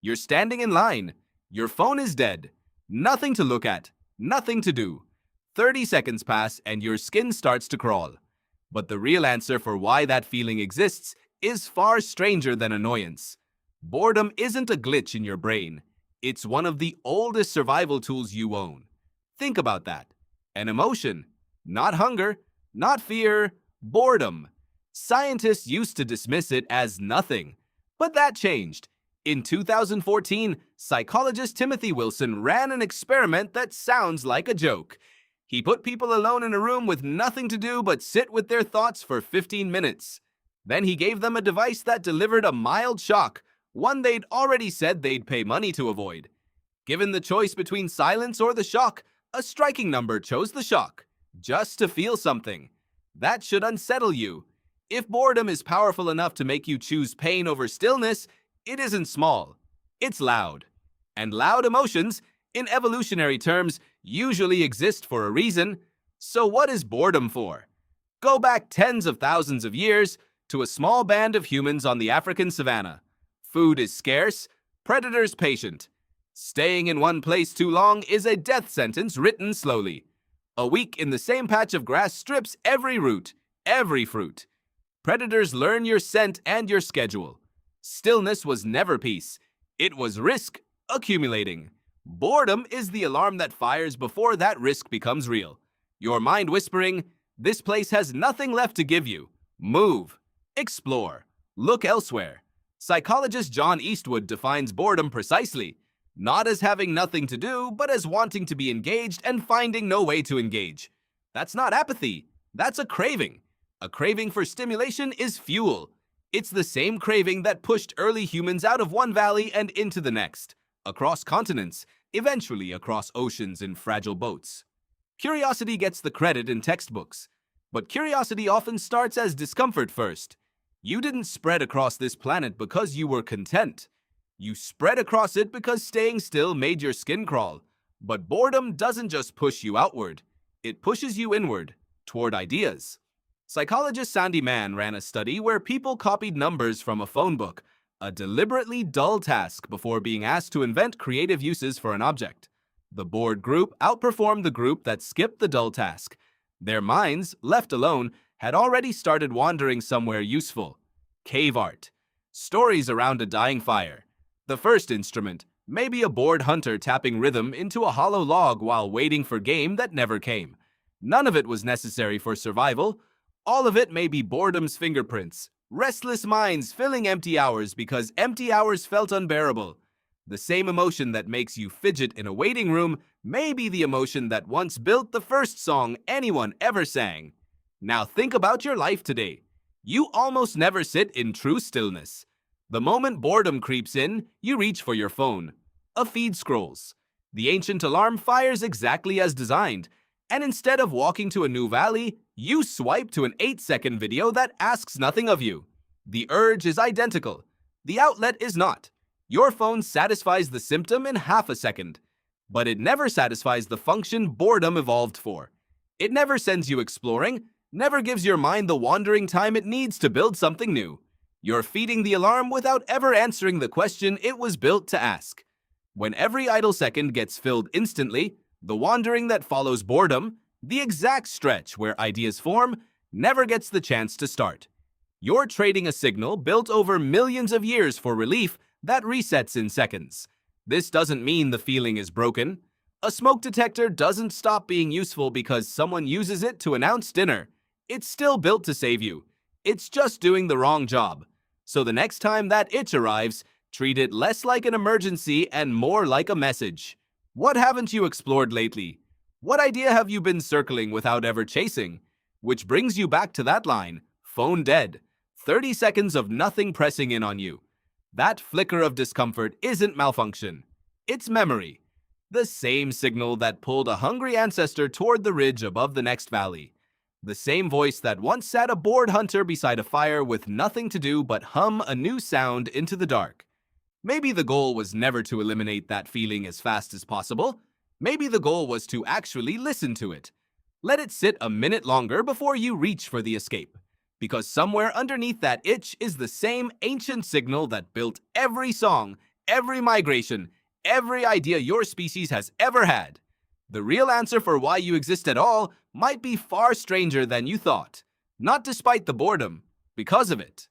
You're standing in line. Your phone is dead. Nothing to look at. Nothing to do. 30 seconds pass and your skin starts to crawl. But the real answer for why that feeling exists is far stranger than annoyance. Boredom isn't a glitch in your brain. It's one of the oldest survival tools you own. Think about that. An emotion. Not hunger, not fear, boredom. Scientists used to dismiss it as nothing. But that changed. In 2014, psychologist Timothy Wilson ran an experiment that sounds like a joke. He put people alone in a room with nothing to do but sit with their thoughts for 15 minutes. Then he gave them a device that delivered a mild shock, one they'd already said they'd pay money to avoid. Given the choice between silence or the shock, a striking number chose the shock, just to feel something. That should unsettle you. If boredom is powerful enough to make you choose pain over stillness, it isn't small. It's loud. And loud emotions, in evolutionary terms, usually exist for a reason. So what is boredom for? Go back tens of thousands of years to a small band of humans on the African savanna. Food is scarce, predators patient. Staying in one place too long is a death sentence written slowly. A week in the same patch of grass strips every root, every fruit. Predators learn your scent and your schedule. Stillness was never peace. It was risk accumulating. Boredom is the alarm that fires before that risk becomes real. Your mind whispering, "This place has nothing left to give you. Move. Explore. Look elsewhere." Psychologist John Eastwood defines boredom precisely, not as having nothing to do, but as wanting to be engaged and finding no way to engage. That's not apathy. That's a craving. A craving for stimulation is fuel. It's the same craving that pushed early humans out of one valley and into the next, across continents, eventually across oceans in fragile boats. Curiosity gets the credit in textbooks, but curiosity often starts as discomfort first. You didn't spread across this planet because you were content. You spread across it because staying still made your skin crawl. But boredom doesn't just push you outward. It pushes you inward, toward ideas. Psychologist Sandy Mann ran a study where people copied numbers from a phone book, a deliberately dull task before being asked to invent creative uses for an object. The bored group outperformed the group that skipped the dull task. Their minds, left alone, had already started wandering somewhere useful. Cave art. Stories around a dying fire. The first instrument, maybe a bored hunter tapping rhythm into a hollow log while waiting for game that never came. None of it was necessary for survival. All of it may be boredom's fingerprints, restless minds filling empty hours because empty hours felt unbearable. The same emotion that makes you fidget in a waiting room may be the emotion that once built the first song anyone ever sang. Now think about your life today. You almost never sit in true stillness. The moment boredom creeps in, you reach for your phone. A feed scrolls. The ancient alarm fires exactly as designed. And instead of walking to a new valley, you swipe to an 8-second video that asks nothing of you. The urge is identical. The outlet is not. Your phone satisfies the symptom in half a second. But it never satisfies the function boredom evolved for. It never sends you exploring, never gives your mind the wandering time it needs to build something new. You're feeding the alarm without ever answering the question it was built to ask. When every idle second gets filled instantly, the wandering that follows boredom, the exact stretch where ideas form, never gets the chance to start. You're trading a signal built over millions of years for relief that resets in seconds. This doesn't mean the feeling is broken. A smoke detector doesn't stop being useful because someone uses it to announce dinner. It's still built to save you. It's just doing the wrong job. So the next time that itch arrives, treat it less like an emergency and more like a message. What haven't you explored lately? What idea have you been circling without ever chasing? Which brings you back to that line, phone dead. 30 seconds of nothing pressing in on you. That flicker of discomfort isn't malfunction. It's memory. The same signal that pulled a hungry ancestor toward the ridge above the next valley. The same voice that once sat a bored hunter beside a fire with nothing to do but hum a new sound into the dark. Maybe the goal was never to eliminate that feeling as fast as possible. Maybe the goal was to actually listen to it. Let it sit a minute longer before you reach for the escape. Because somewhere underneath that itch is the same ancient signal that built every song, every migration, every idea your species has ever had. The real answer for why you exist at all might be far stranger than you thought. Not despite the boredom, because of it.